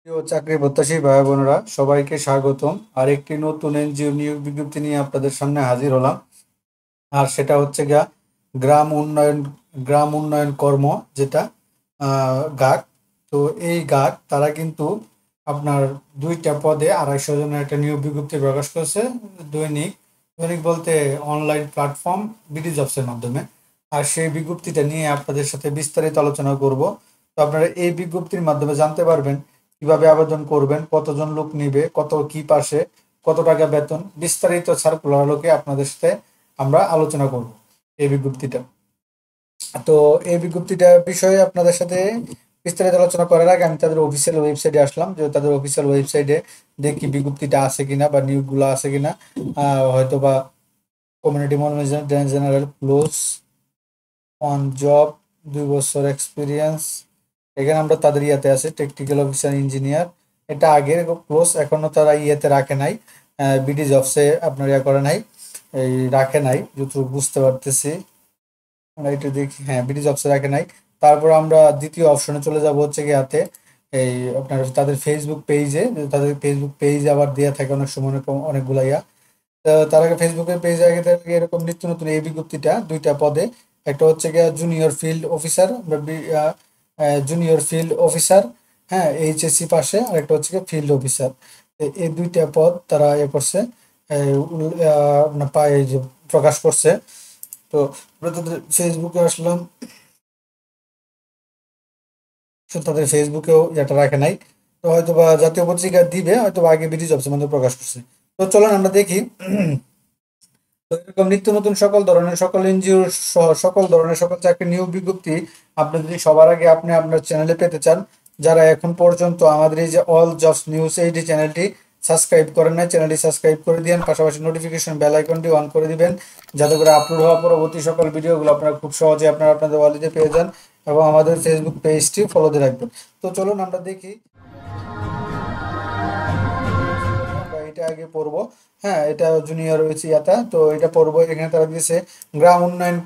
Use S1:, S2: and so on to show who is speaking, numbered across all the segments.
S1: প্রিয় চাকরি প্রত্যাশী ভাই বোনেরা সবাইকে স্বাগতম আরেকটি নতুন এনজিও নিয়োগ বিজ্ঞপ্তি নিয়ে আপনাদের সামনে হাজির হলাম। আর সেটা হচ্ছে গিয়া গ্রাম উন্নয়ন গ্রাম উন্নয়ন কর্ম, যেটা গাক। তো এই গাক তারা কিন্তু আপনার দুইটা পদে 250 জনের একটা নিয়োগ বিজ্ঞপ্তি প্রকাশ করছে। দৈনিক দৈনিক বলতে অনলাইন প্ল্যাটফর্ম বিডি জবসের মাধ্যমে। আর সেই বিজ্ঞপ্তিটা নিয়ে আপনাদের সাথে বিস্তারিত আলোচনা করব। তো আপনারা এই বিজ্ঞপ্তির মাধ্যমে জানতে পারবেন কিভাবে আবেদন করবেন, কতজন লোক নিবে, কত কি পাশে, কত টাকা বেতন, বিস্তারিত সার্কুলার আলোকে আপনাদের সাথে আমরা আলোচনা করব এই বিজ্ঞপ্তিটা। তো এই বিজ্ঞপ্তিটা বিষয়ে আপনাদের সাথে বিস্তারিত আলোচনা করার আগে আমি তাদের অফিসিয়াল ওয়েবসাইটে আসলাম, যে তাদের অফিসিয়াল ওয়েবসাইটে দেখি বিজ্ঞপ্তিটা আছে কিনা বা নিয়োগগুলো আছে কিনা। হয়তো বা community manager general close on job 2 বছর এক্সপিরিয়েন্স, এখানে আমরা তাদের ইয়াতে আছে টেকনিক্যাল অফিসার ইঞ্জিনিয়ার। এটা আগের ক্লোজ, এখনো তারা ইয়েতে রাখে নাই, বিডি জবসে আপনার ইয়া করে নাই, এই রাখে নাই যতটুকু বুঝতে পারতেছি। আমরা এটা দেখি, হ্যাঁ বিডি জবসে রাখে নাই। তারপর আমরা দ্বিতীয় অপশনে চলে যাব হচ্ছে কি হাতে এই আপনার তাদের ফেসবুক পেজে। তাদের ফেসবুক পেজ আবার দেওয়া থাকে অনেক সময় অনেকগুলা ইয়া। তার আগে ফেসবুকের পেজে আগে থেকে এরকম নিত্য নতুন এই বিজ্ঞপ্তিটা দুইটা পদে, একটা হচ্ছে গিয়া জুনিয়র ফিল্ড অফিসার বা জুনিয়র ফিল্ড অফিসার, হ্যাঁ এইচএসসি পাশে, আর একটা হচ্ছে গিয়ে ফিল্ড অফিসার। এই দুইটা পদ তারা এ করছে, আপনার পায়ে যে প্রকাশ করছে। তো আমরা তাদের ফেসবুকে আসলাম, তো তাদের ফেসবুকেও এটা রাখে নাই। তো হয়তো বা জাতীয় পত্রিকা দিবে, হয়তো বা আগে বিডি জবসের মধ্যে প্রকাশ করছে। তো চলুন আমরা দেখি। তো এরকম নিত্য নতুন সকল ধরনের সকল এনজিও সহ সকল ধরনের সকল চাকরি নিয়োগ বিজ্ঞপ্তি আপনি যদি সবার আগে আপনি আপনার চ্যানেলে পেতে চান, যারা এখন পর্যন্ত আমাদের এই যে অল জবস নিউজ এইটি চ্যানেলটি সাবস্ক্রাইব করেন নাই, চ্যানেলটি সাবস্ক্রাইব করে দিন, পাশাপাশি নোটিফিকেশন বেল আইকনটি অন করে দিবেন, যাতে করে আপলোড হওয়া পরবর্তী সকল ভিডিওগুলো আপনারা খুব সহজে আপনারা আপনাদের ওয়ালেটে পেয়ে যান, এবং আমাদের ফেসবুক পেজটি ফলো দিয়ে রাখবেন। তো চলুন আমরা দেখি, আমরা এটা আগে পড়বো। হ্যাঁ, এটা জুনিয়র রয়েছে ইয়াটা, তো এটা পড়বো। এখানে তারা দিয়েছে গ্রাম উন্নয়ন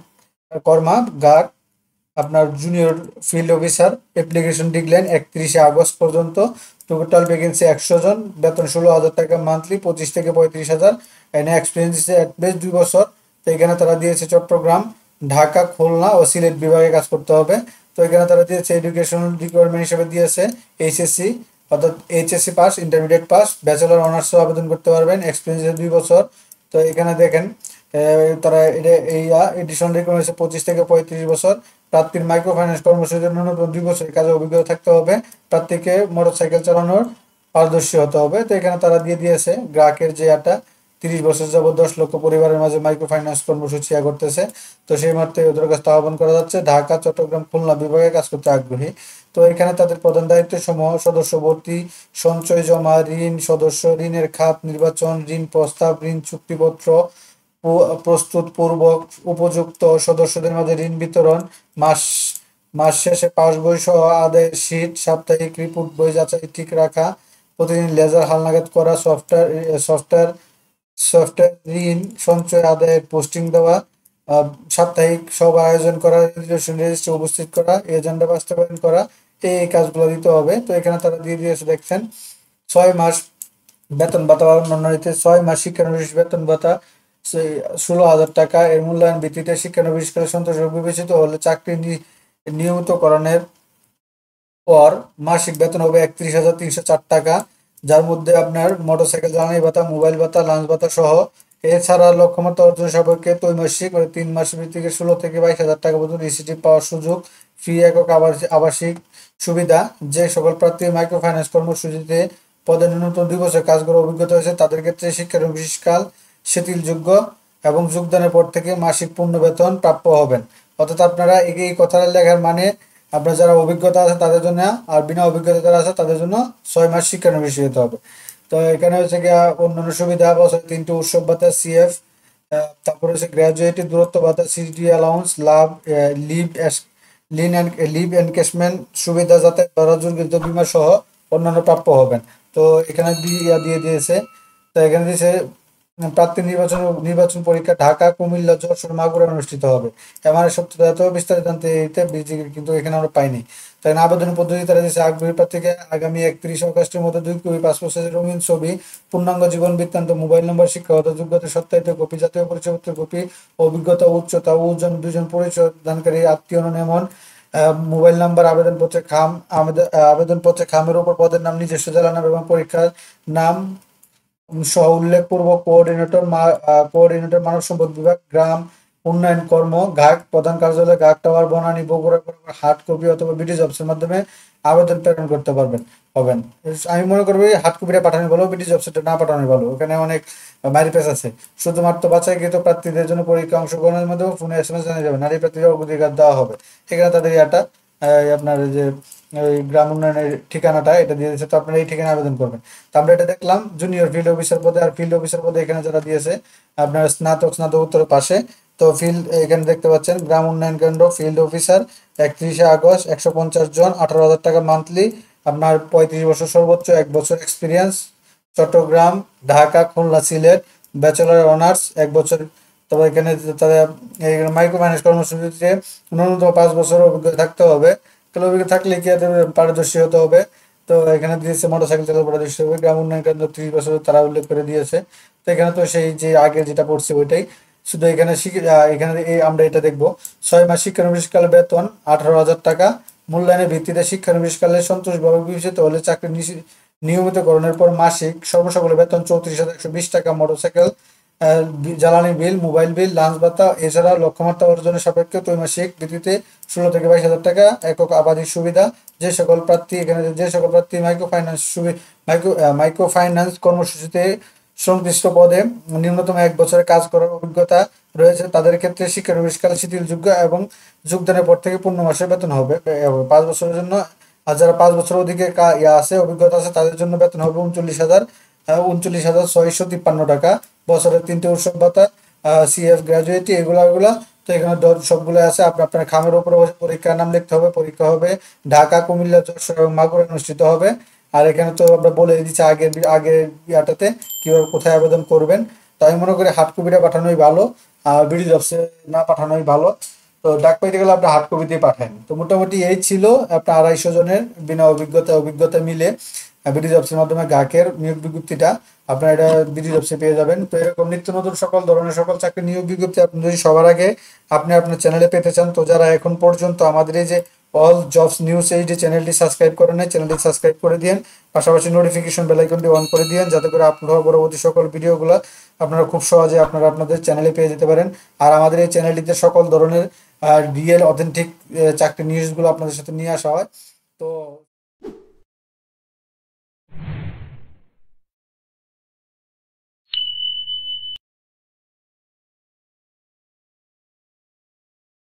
S1: কর্মা গার্ড, আপনার junior field officer, application deadline 31শে আগস্ট পর্যন্ত। টোটাল ভ্যাকেন্সি 100 জন, বেতন 16,000 টাকা মান্থলি, 25 থেকে 35,000। এখানে এক্সপিরিয়েন্স দিচ্ছে অ্যাটলিস্ট 2 বছর। তো এখানে তারা দিয়েছে চট্টগ্রাম, ঢাকা, খুলনা ও সিলেট বিভাগে কাজ করতে হবে। তো এখানে তারা দিয়েছে এডুকেশন রিকোয়ারমেন্ট হিসেবে দিয়েছে এইচএসসি, অর্থাৎ HSC pass, intermediate pass, bachelor অনার্সও আবেদন করতে পারবেন, এক্সপিরিয়েন্স 2 বছর। তো এখানে দেখেন তারা এটা এই এডিশন রিকোয়ারমেন্ট হচ্ছে 25 থেকে 35 বছর। প্রার্থীর মাইক্রো ফাইন্যান্স কর্মসূচির ন্যূনতম 2 বছরের কাজে অভিজ্ঞতা থাকতে হবে। প্রার্থীকে মোটরসাইকেল চালানোর পারদর্শী হতে হবে। তো এখানে তারা দিয়ে দিয়েছে গ্রাহকের যে আটা 30 বছর যাবত 10 লক্ষ পরিবারের মাঝে মাইক্রো ফাইন্যান্স কর্মসূচি করতেছে। তো সেই মাত্রে ওদের কাছে আহ্বান করা যাচ্ছে ঢাকা, চট্টগ্রাম, খুলনা বিভাগে কাজ করতে আগ্রহী। তো এখানে তাদের প্রধান দায়িত্ব সমূহ: সদস্য ভর্তি, সঞ্চয় জমা, ঋণ সদস্য, ঋণের খাত নির্বাচন, ঋণ প্রস্তাব, ঋণ চুক্তিপত্র প্রস্তুত পূর্বক, উপযুক্ত সদস্যদের মাঝে ঋণ বিতরণ, মাস মাস শেষে পাস বই সহ আদায়ের শীট, সাপ্তাহিক রিপোর্ট বই যাচাই ঠিক রাখা, প্রতিদিন লেজার হালনাগাদ করা, সফটওয়্যার সফটওয়্যার ঋণ সঞ্চয় আদায়ের পোস্টিং দেওয়া, সাপ্তাহিক সভা আয়োজন করা, রেজিস্ট্রে উপস্থিত করা, এজেন্ডা বাস্তবায়ন করা, এই কাজগুলো দিতে হবে। তো এখানে তারা দিয়ে দিয়েছে দেখছেন 6 মাস বেতন ভাতা বা অন্যান্য রীতি, 6 মাস শিক্ষানবিশ বেতন ভাতা 16,000 টাকা। এর মূল্যায়ন ভিত্তিতে শিক্ষানবিশকালে সন্তোষজনক বিবেচিত হলে চাকরি নিয়মিতকরণের পর মাসিক বেতন হবে 31,304 টাকা, যার মধ্যে আপনার মোটরসাইকেল জ্বালানি ভাতা, মোবাইল ভাতা, লাঞ্চ ভাতা সহ। এছাড়া লক্ষ্যমাত্রা অর্জন সাপেক্ষে ত্রৈমাসিক 3 মাস ভিত্তিকে 16 থেকে 22,000 টাকা পর্যন্ত ইসিটি পাওয়ার সুযোগ, ফ্রি একক আবাসিক সুবিধা। যে সকল প্রার্থী মাইক্রো ফাইন্যান্স কর্মসূচিতে পদে ন্যূনতম 2 বছর কাজ করার অভিজ্ঞতা হয়েছে তাদের ক্ষেত্রে শিক্ষানবিশকাল শিথিলযোগ্য, এবং যোগদানের পর থেকে মাসিক পূর্ণ বেতন প্রাপ্য হবেন। অর্থাৎ আপনারা এই কথাটা লেখার মানে, আপনার যারা অভিজ্ঞতা আছে তাদের জন্য, আর বিনা অভিজ্ঞতা যারা আছে তাদের জন্য 6 মাস শিক্ষানবিশ হতে হবে। তো এখানে হচ্ছে গিয়া অন্যান্য সুবিধা, বছরে 3টি উৎসব ভাতা সিএফ, তারপরে হচ্ছে গ্র্যাজুয়েটি দূরত্ব ভাতা, সিটি অ্যালাউন্স, লাভ, লিভ লিভ এনকেশমেন্ট সুবিধা, যাতায়াত ভাড়া, দুর্ঘটনা বিমা সহ অন্যান্য প্রাপ্য হবেন। তো এখানে দিয়ে দিয়েছে। তো এখানে দিয়েছে প্রার্থী নির্বাচন পরীক্ষা ঢাকা, কুমিল্লা, যশোর, মাগুরায় অনুষ্ঠিত হবে। আমার সত্যতা বিস্তারিত জানতে কিন্তু এখানে আমরা পাইনি। তাই না আবেদনের পদ্ধতি তারা দিয়েছে আগ্রহী প্রার্থীকে আগামী 31 আগস্টের মধ্যে 2 কপি পাসপোর্ট সাইজের রঙিন ছবি, পূর্ণাঙ্গ জীবন বৃত্তান্ত, মোবাইল নম্বর, শিক্ষাগত যোগ্যতা সত্যায়িত কপি, জাতীয় পরিচয়পত্রের কপি, অভিজ্ঞতা, উচ্চতা, ওজন, দুজন পরিচয় দানকারী আত্মীয় অনুমোদন, মোবাইল নাম্বার, আবেদনপত্রে খামের উপর পদের নাম, নিজস্ব জেলা নাম এবং পরীক্ষার নাম সহ উল্লেখপূর্বক কোঅর্ডিনেটর মানব সম্পদ বিভাগ, গ্রাম উন্নয়ন কর্ম, ঘাট, প্রধান কার্যালয়, ঘাট tower, Banani, Bogura, hard copy অথবা বিডি জবসের মাধ্যমে আবেদন প্রেরণ করতে হবেন। আমি মনে করবো হার্ড কপিটা পাঠানো ভালো, বিডি জবসেটা না পাঠানো ভালো, ওখানে অনেক মাইরিপেস আছে। শুধুমাত্র বাছাইকৃত প্রার্থীদের জন্য পরীক্ষা অংশগ্রহণের মাধ্যমে ফোনে SMS জানিয়ে যাবে, নারী প্রার্থীদের অগ্রাধিকার দেওয়া হবে। এখানে তাদের আপনার যে ওই গ্রাম উন্নয়নের ঠিকানাটা এটা দিয়ে দিয়েছে, তো আপনারা এই ঠিকানা আবেদন করবেন। তো আমরা এটা দেখলাম জুনিয়র ফিল্ড অফিসার পদে। আর ফিল্ড অফিসার পদে এখানে যারা দিয়েছে আপনার স্নাতকোত্তর পাশে, তো ফিল্ড এখানে দেখতে পাচ্ছেন গ্রাম উন্নয়ন কেন্দ্র ফিল্ড অফিসার 31 আগস্ট, 150 জন, 18,000 টাকা মান্থলি, আপনার 35 বছর সর্বোচ্চ, 1 বছর experience, Chittagong, Dhaka, Khulna, Sylhet, bachelor honours 1 বছর। তবে এখানে তাদের মাইক্রো ফাইন্যান্স কর্মসূচিতে ন্যূনতম 5 বছর অভিজ্ঞতা থাকতে হবে। তাহলে অভিজ্ঞতা থাকলে কি পারদর্শী হতে হবে। তো এখানে দিয়েছে মোটরসাইকেল চালাতে পারদর্শী হবে। গ্রাম উন্নয়ন কেন্দ্র 30 বছর তারা উল্লেখ করে দিয়েছে। তো এখানে তো সেই যে আগে যেটা পড়ছে ওইটাই, শুধু এখানে এখানে আমরা এটা দেখবো 6 মাস শিক্ষানবিশকালে বেতন 18,000 টাকা, মূল্যায়নের ভিত্তিতে শিক্ষানবিশকালে সন্তোষভাবে বিবেচিত হলে চাকরি নিয়মিতকরণের পর মাসিক সর্বসকলে বেতন 34,120 টাকা, মোটরসাইকেল, জ্বালানি বিল, মোবাইল বিল, লাঞ্চ ভাতা, এছাড়া লক্ষ্যমাত্রা অর্জনের সাপেক্ষে ত্রৈমাসিক ভিত্তিতে 16 থেকে 22,000 টাকা একক আবাদিক সুবিধা। যে সকল প্রার্থী মাইক্রো ফাইন্যান্স কর্মসূচিতে সংশ্লিষ্ট পদে ন্যূনতম 1 বছরের কাজ করার অভিজ্ঞতা রয়েছে তাদের ক্ষেত্রে শিক্ষানবিশকাল শিথিলযোগ্য এবং যোগদানের পর থেকে পূর্ণ মাসের বেতন হবে 5 বছরের জন্য। আর যারা 5 বছরের অধিকে অভিজ্ঞতা আছে তাদের জন্য বেতন হবে 39,653 টাকা, বছরের 3টে উৎসব ভাতা, CF গ্র্যাজুয়েটি, এগুলা। তো এখানে সবগুলো আছে। আপনার খামের উপরে বসে পরীক্ষার নাম লিখতে হবে। পরীক্ষা হবে ঢাকা, কুমিল্লা, যশোর এবং মাগুরায় অনুষ্ঠিত হবে। আর এখানে তো আমরা বলে দিচ্ছি আগের ইয়াটাতে কিভাবে কোথায় আবেদন করবেন। তো আমি মনে করি হার্ড কপিটা পাঠানোই ভালো, আর বিডি জবসে না পাঠানোই ভালো। তো ডাক পাইতে গেলে আপনি হার্ড কপি দিয়ে পাঠান। তো মোটামুটি এই ছিল আপনার 250 জনের বিনা অভিজ্ঞতা মিলে বিডি জবসের মাধ্যমে গ্রাহকের নিয়োগ বিজ্ঞপ্তিটা আপনারা এটা বিডি জবসে পেয়ে যাবেন। তো এরকম নিত্য নতুন সকল ধরনের সকল চাকরি নিয়োগ বিজ্ঞপ্তি আপনি যদি সবার আগে আপনি আপনার চ্যানেলে পেতে চান, তো যারা এখন পর্যন্ত আমাদের এই যে অল জবস নিউজ এই যে চ্যানেলটি সাবস্ক্রাইব করে নেয়, চ্যানেলটি সাবস্ক্রাইব করে দিন, পাশাপাশি নোটিফিকেশন বেল আইকনটি অন করে দিন, যাতে করে আপলোড হওয়া পরবর্তী সকল ভিডিওগুলো আপনারা খুব সহজে আপনাদের চ্যানেলে পেয়ে যেতে পারেন। আর আমাদের এই চ্যানেলটিতে সকল ধরনের রিয়েল অথেন্টিক চাকরি নিউজগুলো আপনাদের সাথে নিয়ে আসা হয়। তো